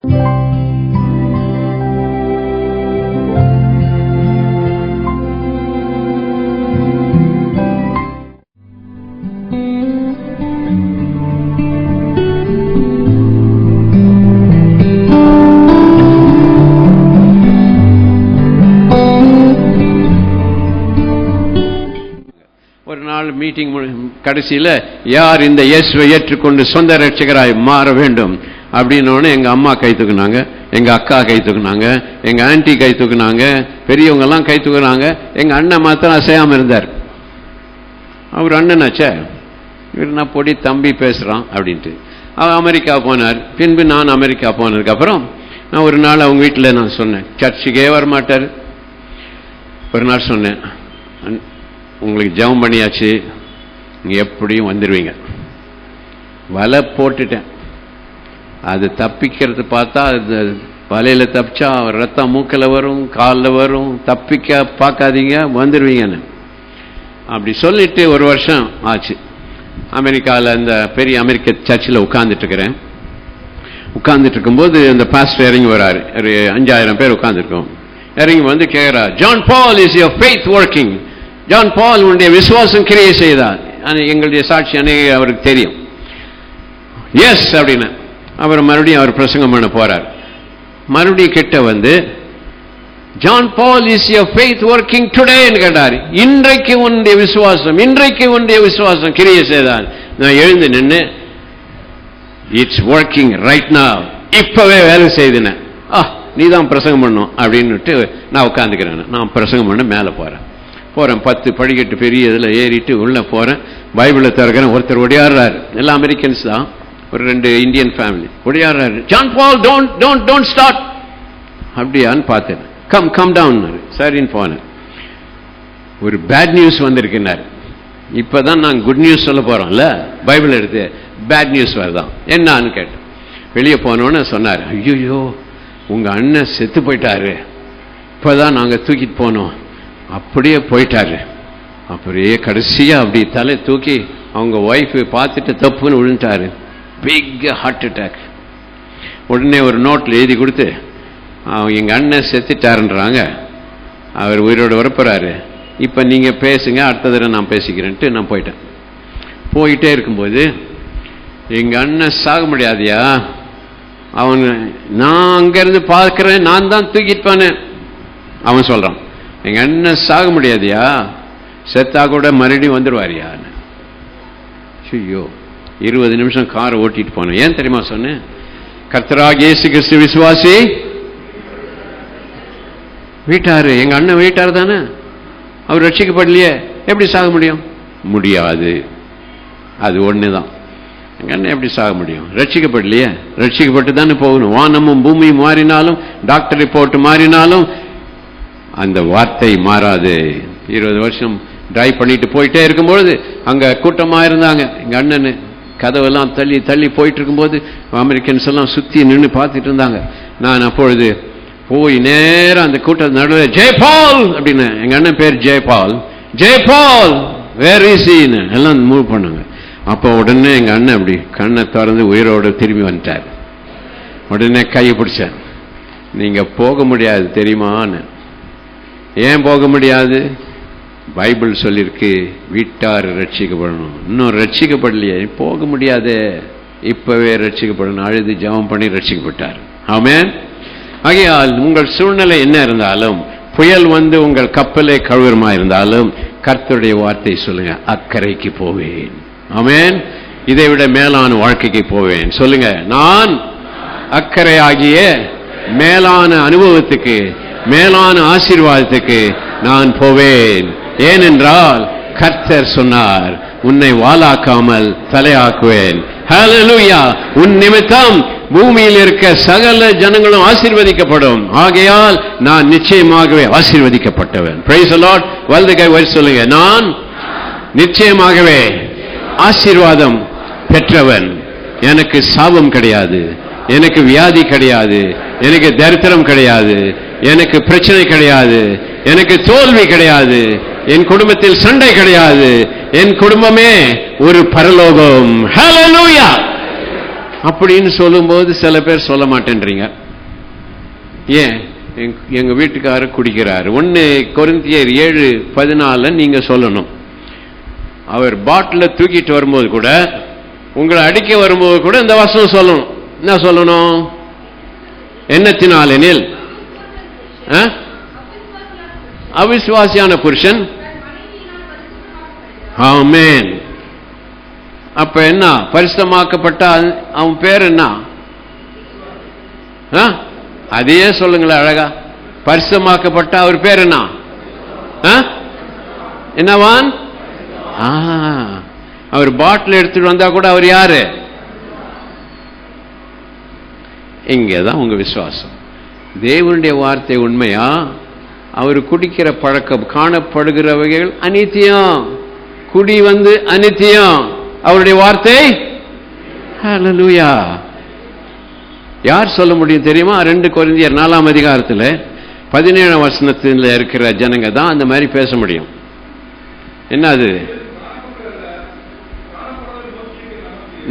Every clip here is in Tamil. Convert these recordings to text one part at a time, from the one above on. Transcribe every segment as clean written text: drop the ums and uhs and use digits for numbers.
மீட்டிங் கடைசியில் யார் இந்த இயேசுவை ஏற்றுக்கொண்டு சொந்த ரட்சகராய் மாற வேண்டும் அப்படின்னு எங்க அம்மா கை தூக்குனாங்க, எங்க அக்கா கை தூக்குனாங்க, எங்க ஆன்டி கை தூக்குனாங்க, பெரியவங்க எல்லாம் கை தூக்குனாங்க. எங்க அண்ணன் மாத்திரம் அசையாம இருந்தார். அவர் அண்ணனாச்சே, இவர் நான் பொடி தம்பி பேசுறான் அப்படின்ட்டு அவர் அமெரிக்கா போனார். பின்பு நான் அமெரிக்கா போனதுக்கு அப்புறம் நான் ஒரு நாள் அவங்க வீட்டில் நான் சொன்னேன், சர்ச்சுக்கே வரமாட்டார். ஒரு நாள் சொன்னேன், உங்களுக்கு ஜெபம் பண்ணியாச்சு, நீங்க எப்படியும் வந்துடுவீங்க. வலை போட்டுட்டேன், அது தப்பிக்கிறது பார்த்தா அது வலையில தப்பிச்சா ரத்தம் மூக்கில் வரும், காலில் வரும், தப்பிக்க பார்க்காதீங்க, வந்துடுவீங்கன்னு அப்படி சொல்லிட்டு ஒரு வருஷம் ஆச்சு. அமெரிக்காவில் அந்த பெரிய அமெரிக்க சர்ச்சில் உட்கார்ந்துட்டு இருக்கிறேன். உட்கார்ந்துட்டு இருக்கும்போது அந்த பாஸ்டர் இறங்கி வராரு. 5000 பேர் உட்கார்ந்துருக்கோம். இறங்கி வந்து கேட்கிறார், John Paul is your faith working? John பால் உன்னுடைய விசுவாசம் கிரியை செய்தார். எங்களுடைய சாட்சி அநேக அவருக்கு தெரியும். எஸ் அப்படின்னு அவர் மறுபடியும் அவர் பிரசங்கம் பண்ண போறார். மறுபடியும் கிட்ட வந்து John Paul is your faith working டுடேன்னு கேட்டார். இன்றைக்கு உன்னுடைய விசுவாசம் கிரியை செய்தார். நான் எழுந்து நின்று, இட்ஸ் ஒர்க்கிங் ரைட் நவ், இப்பவே வேலை செய்தினேன். நீ தான் பிரசங்கம் பண்ணும் அப்படின்னுட்டு நான் உட்காந்துக்கிறேன். நான் பிரசங்கம் பண்ண மேலே போறேன். 10 படிக்கட்டு பெரிய இதில் ஏறிட்டு உள்ள போறேன். பைபிளை திறக்கிறேன். ஒருத்தர் ஒடியாடுறாரு. எல்லாம் அமெரிக்கன்ஸ் தான், ஒரு 2 இந்தியன் ஃபேமிலி ஒடியாடுறாரு. ஜான் பால் டோன்ட் ஸ்டார்ட் அப்படியான்னு பார்த்தேன். Calm down. சரின்னு போனேன். ஒரு பேட் நியூஸ் வந்திருக்கிறார். இப்பதான் நாங்கள் குட் நியூஸ் சொல்ல போறோம்ல, பைபிள் எடுத்து பேட் நியூஸ் வருதான். என்னான்னு கேட்டேன். வெளியே போனோன்னு சொன்னார், ஐயோ உங்க அண்ணன் செத்து போயிட்டாரு, இப்பதான் நாங்க தூக்கிட்டு போனோம், அப்படியே போயிட்டாரு. அப்படியே கடைசியா அப்படி தலை தூக்கி அவங்க ஒய்ஃப் பார்த்துட்டு தப்புன்னு விழுந்துட்டாரு. Big heart attack. உடனே ஒரு நோட்டில் எழுதி கொடுத்து, எங்க அண்ணன் செத்துட்டாருன்றாங்க, அவர் உயிரோடு வரப்போறாரு, இப்ப நீங்க பேசுங்க, அடுத்த தடவை நான் பேசிக்கிறேன்ட்டு நான் போயிட்டேன். போயிட்டே இருக்கும்போது, எங்க அண்ணன் சாக முடியாதியா, அவன் நான் அங்கிருந்து பார்க்கிறேன், நான் தான் தூக்கிட்டு போனேன். அவன் சொல்றான், எங்க அண்ணன் சாக முடியாதியா, செத்தா கூட மறுபடியும் வந்துடுவாரியா. ஐயோ 20 நிமிஷம் காரை ஓட்டிட்டு போனேன். ஏன் தெரியுமா சொன்னேன்? கர்த்தராகிய இயேசு கிறிஸ்து விசுவாசி வீட்டாரு, எங்க அண்ணன் வீட்டாரு தானே, அவர் ரட்சிக்கப்படலையே, எப்படி சாக முடியும்? முடியாது. அது ஒண்ணுதான். எங்க அண்ணன் எப்படி சாக முடியும்? ரட்சிக்கப்படலையே. ரட்சிக்கப்பட்டு தானே போகணும். வானமும் பூமியும் மாறினாலும், டாக்டர் ரிப்போர்ட் மாறினாலும் அந்த வார்த்தை மாறாது. 20 வருஷம் டிரைவ் பண்ணிட்டு போயிட்டே இருக்கும்பொழுது அங்க கூட்டமா இருந்தாங்க. எங்க அண்ணன் கதவெல்லாம் தள்ளி தள்ளி போயிட்டு இருக்கும்போது அமெரிக்கன்ஸ் எல்லாம் சுத்தி நின்று பார்த்துட்டு இருந்தாங்க. நான் அப்பொழுது போய் நேரம் அந்த கூட்டம் நடுவில், ஜெயபால் அப்படின்னு, எங்க அண்ணன் பேர் Jayapal, Jayapal where is he எல்லாம் மூவ் பண்ணுங்க. அப்போ உடனே எங்க அண்ணன் அப்படி கண்ணை திறந்து உயிரோடு திரும்பி வந்துட்டார். உடனே கையை பிடிச்சேன். நீங்க போக முடியாது தெரியுமான்னு. ஏன் போக முடியாது? பைபிள் சொல்லிருக்கு, வீட்டார் ரட்சிக்கப்படணும். இன்னும் ரட்சிக்கப்படலையே, போக முடியாது, இப்பவே ரட்சிக்கப்படணும். அழுது ஜெபம் பண்ணி ரட்சிக்கப்பட்டார். ஆமென். ஆகையால் உங்கள் சூழ்நிலை என்ன இருந்தாலும், புயல் வந்து உங்கள் கப்பலை கழுவுமா இருந்தாலும், கர்த்தருடைய வார்த்தை சொல்லுங்க, அக்கறைக்கு போவேன். ஆமென். இதை விட மேலான வாழ்க்கைக்கு போவேன். சொல்லுங்க, நான் அக்கறை ஆகிய மேலான அனுபவத்துக்கு, மேலான ஆசீர்வாதத்துக்கு நான் போவேன். ஏனென்றால் கர்த்தர் சொன்னார், உன்னை வாளாக்காமல் தலையாக்குவேன். ஹல்லேலூயா. உன் நிமித்தம் பூமியில் இருக்க சகல ஜனங்களும் ஆசீர்வதிக்கப்படும். ஆகையால் நான் நிச்சயமாகவே ஆசீர்வதிக்கப்பட்டவன். Price the Lord. வலது கை உயர்த்தி சொல்லுங்க, நான் நிச்சயமாகவே ஆசீர்வாதம் பெற்றவன். எனக்கு சாபம் கிடையாது, எனக்கு வியாதி கிடையாது, எனக்கு தரித்திரம் கிடையாது, எனக்கு பிரச்சனை கிடையாது, எனக்கு தோல்வி கிடையாது, என் குடும்பத்தில் சண்டை கிடையாது, என் குடும்பமே ஒரு பரலோகம். ஹல்லேலூயா. அப்படின்னு சொல்லும்போது சில பேர் சொல்ல மாட்டேன்றீங்க. ஏன்? எங்க வீட்டுக்காரர் குடிக்கிறார். 1 கொரிந்தியர் 7:14 நீங்க சொல்லணும். அவர் பாட்டில தூக்கிட்டு வரும்போது கூட, உங்களை அடிக்க வரும்போது கூட இந்த வசனம் சொல்லணும். என்ன சொல்லணும்? எண்ணத்தினாலெனில் அவிசுவாசியான புருஷன். ஆமென். அப்ப என்ன? பரிசுத்தமாக்கப்பட்ட அவன் பேர் என்ன? அதையே சொல்லுங்களேன் அழகா. பரிசுத்தமாக்கப்பட்ட அவர் பேர் என்ன? என்னவான்? அவர் பாட்டில் எடுத்துட்டு வந்தா கூட அவர் யாரு? இங்கதான் உங்க விசுவாசம். தேவனுடைய வார்த்தை உண்மையா? அவர் குடிக்கிற பழக்கம் காணப்படுகிறவைகள் அனித்தியம். குடி அனித்தியம். அவருடைய வார்த்தை ஹல்லேலூயா. யார் சொல்ல முடியும் தெரியுமா? 2 கொரிந்தியர் 4ஆம் அதிகாரத்தில் 17ஆம் வசனத்தில் இருக்கிற ஜனங்க தான் அந்த மாதிரி பேச முடியும். என்ன அது?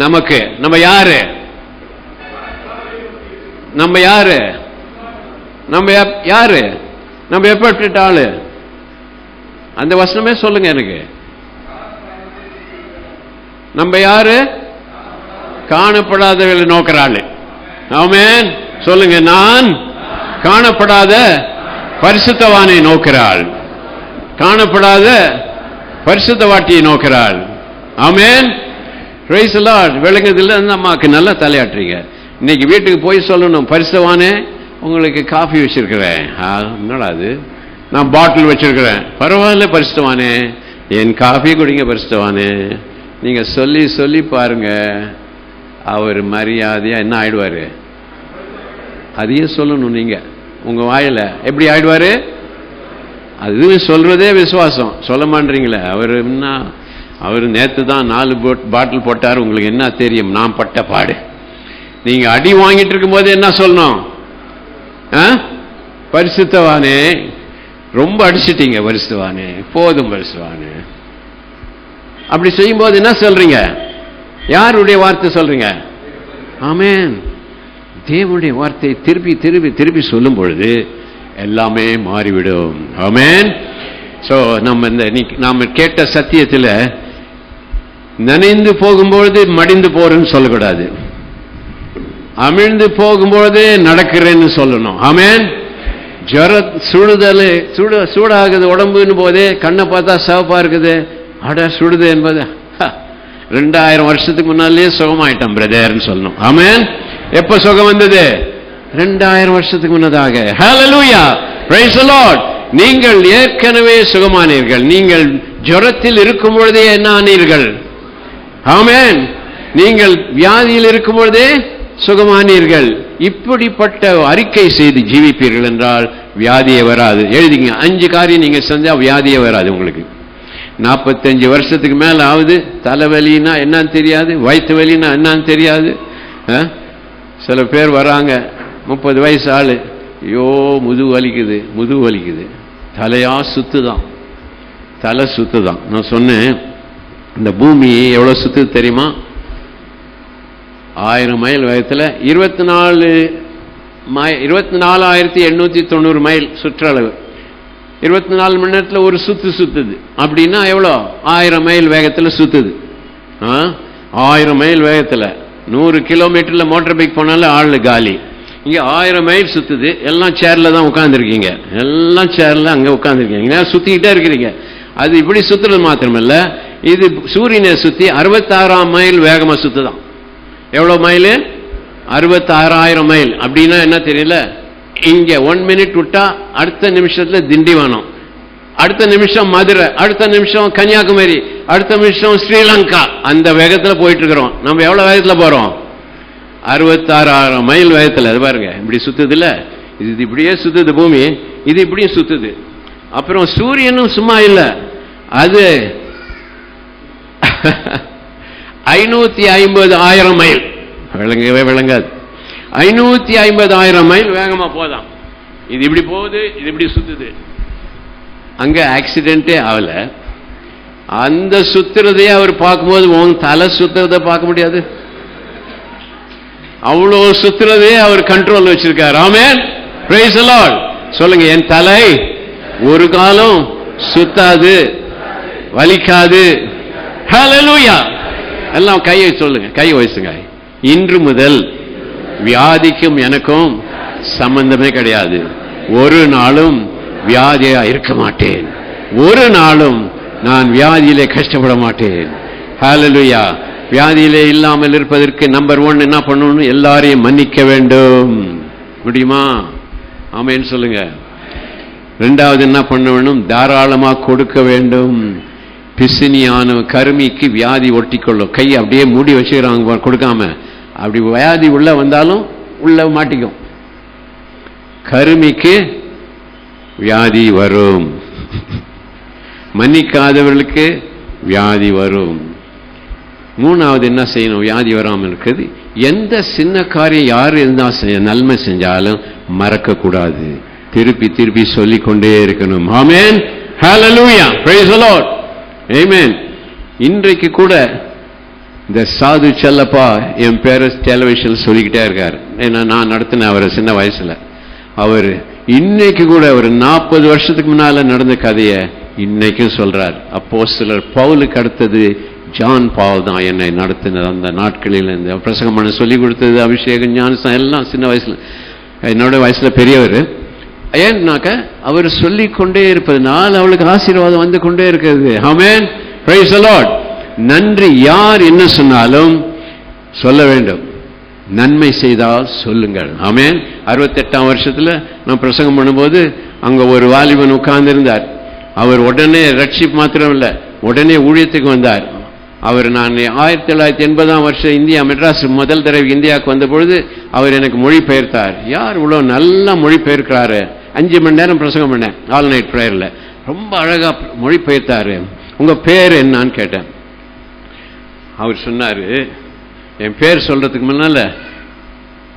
நமக்கு நம்ம யாரு? நம்ம யாரு? நம்ம யாரு? நம்ம எப்பட்ட ஆளு? அந்த வசனமே சொல்லுங்க எனக்கு. நம்ம யாரு? காணப்படாதவர்களை நோக்கிற ஆளு. ஆமென். சொல்லுங்க. நான் காணப்படாத பரிசுத்தவானை நோக்கிறாள். காணப்படாத பரிசுத்தவாட்டியை நோக்கிறாள். ஆமென். Price the Lord. விளங்குதில்லை அந்த அம்மாக்கு நல்லா தலையாட்டுறீங்க. இன்னைக்கு வீட்டுக்கு போய் சொல்லணும், பரிசுத்தவானே உங்களுக்கு காஃபி வச்சிருக்கிறேன். என்னடா அது? நான் பாட்டில் வச்சிருக்கிறேன். பரவாயில்ல பரிசுத்தவானே, என் காஃபி குடிங்க பரிசுத்தவானே. நீங்க சொல்லி சொல்லி பாருங்க, அவர் மரியாதையா என்ன ஆயிடுவாரு? அதையே சொல்லணும். நீங்க உங்க வாயில எப்படி ஆயிடுவாரு? அது சொல்றதே விசுவாசம். சொல்ல மாட்டீங்களே. அவர் நேத்து தான் 4 பாட்டில் போட்டார். உங்களுக்கு என்ன தெரியும் நான் பட்ட பாடு? நீங்க அடி வாங்கிட்டு இருக்கும் போது என்ன சொல்லணும்? பரிசுத்தவானே, ரொம்ப அடிச்சிட்டீங்க பரிசுத்தவானே, போதும் பரிசுத்தவானே. அப்படி செய்யும் போது என்ன சொல்றீங்க? யாருடைய வார்த்தை சொல்றீங்க? ஆமென். தேவனுடைய வார்த்தை திருப்பி திருப்பி திருப்பி சொல்லும் பொழுது எல்லாமே மாறிவிடும். ஆமென். சோ நாம கேட்ட சத்தியத்தில் நனைந்து போகும்பொழுது மடிந்து போறேன்னு சொல்லக்கூடாது. அமிழ்ந்து போகும்பொழுது நடக்கிறேன்னு சொல்லணும். ஆமென். ஜுர சுடுதல் சூடாகுது உடம்புன்னு போதே கண்ணை பார்த்தா சிவப்பா இருக்குது, அட சுடுது என்பது 2000 வருஷத்துக்கு முன்னாலே சுகமாயிட்டோம் பிரதர்ன்னு சொல்லணும். ஆமென். எப்ப சுகம் வந்தது? 2000 வருஷத்துக்கு முன்னதாக. ஹல்லேலூயா. Praise the Lord. நீங்கள் ஏற்கனவே சுகமானீர்கள். நீங்கள் ஜுரத்தில் இருக்கும் பொழுதே என்ன ஆனீர்கள்? ஆமென். நீங்கள் வியாதியில் இருக்கும் பொழுதே சுகமானீர்கள். இப்படிப்பட்ட அறிக்கை செய்து ஜீவிப்பீர்கள் என்றால் வியாதியே வராது. எழுதிங்க. 5 காரியம் நீங்க செஞ்சா வியாதியே வராது உங்களுக்கு. 45 வருஷத்துக்கு மேல ஆகுது, தலைவலின்னா என்னன்னு தெரியாது, வயிற்று வலின்னா என்னன்னு தெரியாது. சில பேர் வராங்க, 30 வயசு ஆளு, ஐயோ முதுகு வலிக்குது, தலையா சுத்துதான், தலை சுத்துதான். நான் சொன்னேன், இந்த பூமி எவ்வளவு சுத்துது தெரியுமா? 1000 மைல் வேகத்தில் 24,890 மைல் சுற்றளவு. 24 மணி நேரத்தில் ஒரு சுத்துது. அப்படின்னா எவ்வளோ? 1000 மைல் வேகத்தில் சுத்துது. 1000 மைல் வேகத்தில் 100 கிலோமீட்டர்ல மோட்டார் பைக் போனாலும் ஆள் காலி. இங்க 1000 மைல் சுத்துது. எல்லாம் சேர்ல தான் உட்கார்ந்துருக்கீங்க. எல்லாம் சேர்ல அங்க உட்கார்ந்துருக்கீங்க, சுத்திக்கிட்டே இருக்கிறீங்க. அது இப்படி சுத்துறது மாத்திரமல்ல, இது சூரியனை சுத்தி 66,000 மைல் வேகமா சுத்துதான். எவ்வளவு மைல்? 66,000 மைல். அப்படின்னா என்ன தெரியல, இங்க 1 மினிட் விட்டா அடுத்த நிமிஷத்துல திண்டிவனம், அடுத்த நிமிஷம் மதுரை, அடுத்த நிமிஷம் கன்னியாகுமரி, அடுத்த நிமிஷம் ஸ்ரீலங்கா. அந்த வேகத்துல போயிட்டு இருக்கிறோம். நம்ம எவ்வளவு வேகத்துல போறோம்? 66,000 மைல் வேகத்துல. அது பாருங்க, இப்படி சுத்துது இல்ல, இது இப்படியே சுத்துது பூமி, இது இப்படியும் சுத்துது. அப்புறம் சூரியனும் சும்மா இல்ல, அது 550,000 மைல். விளங்கவே விளங்காது. 550,000 மைல் வேகமா போதாம். இது இப்படி போகுது, இது இப்படி சுத்துது. அங்க ஆக்சிடென்டே ஆகல. அந்த சுத்துறதையே அவர் பார்க்கும்போது உன் தலை சுத்துறத பார்க்க முடியாது. அவ்வளோ சுத்துறதே அவர் கண்ட்ரோல் வச்சிருக்கார். ஆமென், பிரைஸ் தி லார்ட். சொல்லுங்க, என் தலை ஒரு காலம் சுத்தாது, வலிக்காது. ஹல்லேலூயா. எல்லாம் கையை சொல்லுங்க, கை வயசுங்க. இன்று முதல் வியாதிக்கும் எனக்கும் சம்பந்தமே கிடையாது. ஒரு நாளும் வியாதியா இருக்க மாட்டேன். ஒரு நாளும் நான் வியாதியிலே கஷ்டப்பட மாட்டேன். ஹல்லேலூயா. வியாதியிலே இல்லாமல் இருப்பதற்கு நம்பர் 1 என்ன பண்ணணும்? எல்லாரையும் மன்னிக்க வேண்டும். முடியுமா? ஆமென் சொல்லுங்க. 2வது என்ன பண்ண வேண்டும்? தாராளமா கொடுக்க வேண்டும். பிசினியான கருமிக்கு வியாதி ஒட்டிக்கொள்ளும். கை அப்படியே மூடி வச்சுக்கிறாங்க கொடுக்காம. அப்படி வியாதி உள்ள வந்தாலும் உள்ள மாட்டிக்கும். கருமிக்கு வியாதி வரும். மன்னிக்காதவர்களுக்கு வியாதி வரும். 3வது என்ன செய்யணும்? வியாதி வராமல் இருக்குது. எந்த சின்ன காரியம் யார் இருந்தா நன்மை செஞ்சாலும் மறக்க கூடாது. திருப்பி திருப்பி சொல்லிக்கொண்டே இருக்கணும். ஆமென், ஹல்லேலூயா, பிரைஸ் தி லார்ட், ஆமென். இன்றைக்கு கூட இந்த சாது செல்லப்பா என் பேர டெலிவிஷன் சொல்லிக்கிட்டே இருக்காரு. ஏன்னா நான் நடத்தினேன் அவரை சின்ன வயசுல. அவர் இன்னைக்கு கூட ஒரு 40 வருஷத்துக்கு முன்னால நடந்த கதையை இன்னைக்கும் சொல்றார். அப்போஸ்தலர் பவுலுக்கு அடுத்தது ஜான் பால் தான் என்னை நடத்தினது. அந்த நாட்களில் இந்த பிரசங்கம் பண்ண சொல்லி கொடுத்தது, அபிஷேகம், ஞானஸ்தானம் எல்லாம் சின்ன வயசுல, என்னோட வயசுல பெரியவர். ஏன்னாக்க அவர் சொல்லிக் கொண்டே இருப்பதனால் அவளுக்கு ஆசீர்வாதம் வந்து கொண்டே இருக்கிறது. ஆமென், பிரைஸ் தி லார்ட். நன்றி. யார் என்ன சொன்னாலும் சொல்ல வேண்டும். நன்மை செய்தால் சொல்லுங்கள். ஆமென். 68ஆம் வருஷத்துல நான் பிரசங்கம் பண்ணும்போது அங்க ஒரு வாலிபன் உட்கார்ந்து இருந்தார். அவர் உடனே ரட்சிப்பு மாத்திரம் இல்ல, உடனே ஊழியத்துக்கு வந்தார். அவர் நான் 1980ஆம் வருஷம் இந்தியா மெட்ராஸ் முதல் தடவை இந்தியாவுக்கு வந்த பொழுது அவர் எனக்கு மொழிபெயர்த்தார். யார் இவ்வளவு நல்லா மொழிபெயர்க்கிறாரு? 5 மணி நேரம் பிரசங்கம் பண்ணேன் ஆல் நைட் பிரேயர்ல. ரொம்ப அழகா மொழிபெயர்த்தாரு. உங்க பேர் என்னன்னு கேட்டேன். அவர் சொன்னாரு, என் பேர் சொல்றதுக்கு முன்னால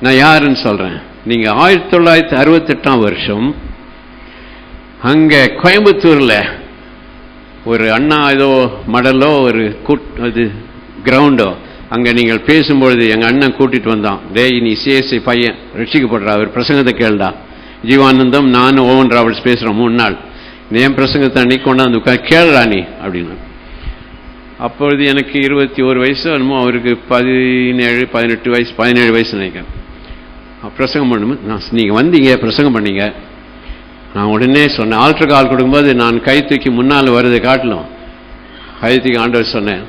நான் யாருன்னு சொல்றேன். நீங்க 1968ஆம் வருஷம் அங்க கோயம்புத்தூர்ல ஒரு அண்ணா ஏதோ மடலோ ஒரு அது கிரவுண்டோ அங்க நீங்கள் பேசும்பொழுது எங்க அண்ணன் கூட்டிட்டு வந்தான். டேய், நீ சிஎஸ்ஐ பையன் ரட்சிக்கப்படுறா, அவர் பிரசங்கத்தை கேளுடா. ஜீவானந்தம் நானும் ஓவன் ராபர்ட்ஸ் பேசுறோம் 3 நாள். என் பிரசங்கத்தை அன்னைக்கு கொண்டாந்து கேளுடா நீ அப்படின்னு. அப்பொழுது எனக்கு 21 வயசு, என்னமோ அவருக்கு 17 18 வயசு 17 வயசு நினைக்கிறேன். பிரசங்கம் பண்ணும்போது நீங்க வந்தீங்க, பிரசங்கம் பண்ணீங்க. நான் உடனே சொன்னேன், ஆல்டர் கால் கொடுக்கும்போது நான் கை தூக்கி முன்னால் வருதை காட்டலும் கை தூக்கி ஆண்டவர் சொன்னேன்,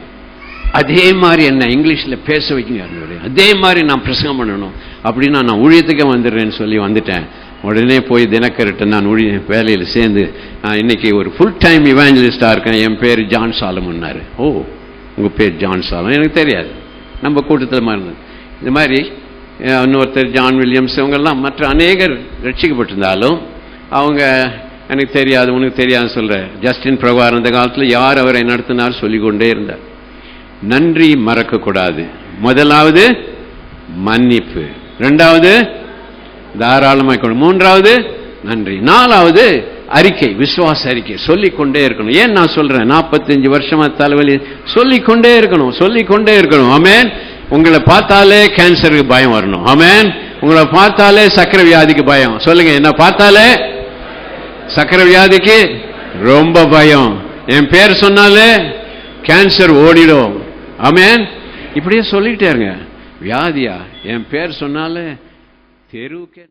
அதே மாதிரி என்ன இங்கிலீஷ்ல பேச வைக்குங்க, அதே மாதிரி நான் பிரசங்கம் பண்ணணும் அப்படின்னா நான் ஊழியத்துக்கே வந்துடுறேன்னு சொல்லி வந்துட்டேன். உடனே போய் தினக்கரட்டு நான் வேலையில் சேர்ந்து நான் இன்னைக்கு ஒரு ஃபுல் டைம் இவாஞ்சலிஸ்டா இருக்கேன். என் பேர் ஜான் சாலமன்னாரு. ஓ, உங்க பேர் ஜான் சாலம்? எனக்கு தெரியாது, நம்ம கூட்டத்தில் இருந்தது. இந்த மாதிரி இன்னொருத்தர் ஜான் வில்லியம்ஸ், இவங்கெல்லாம் மற்ற அநேகர் ரட்சிக்கப்பட்டிருந்தாலும் அவங்க எனக்கு தெரியாது, உனக்கு தெரியாது சொல்ற. ஜஸ்டின் பிரகாரம் அந்த காலத்தில் யார் அவரை நடத்தினார் சொல்லிக்கொண்டே இருந்தார். நன்றி மறக்க கூடாது. முதலாவது மன்னிப்பு, 2வது தாராளமாய் கொண்டு, 3வது நன்றி, 4வது அறிக்கை, விசுவாச அறிக்கை சொல்லிக்கொண்டே இருக்கணும். ஏன் நான் சொல்றேன், 45 வருஷமா தலைவலி சொல்லிக்கொண்டே இருக்கணும், சொல்லிக்கொண்டே இருக்கணும். ஆமென். உங்களை பார்த்தாலே கேன்சருக்கு பயம் வரணும். ஆமென். உங்களை பார்த்தாலே சக்கரை வியாதிக்கு பயம். சொல்லுங்க, என்ன பார்த்தாலே சக்கரை வியாதிக்கு ரொம்ப பயம். என் பேர் சொன்னாலே கேன்சர் ஓடிடும். ஆமென். இப்படியே சொல்லிட்டே இருங்க. வியாதியா என் பேர் சொன்னாலே தெருவுக்கே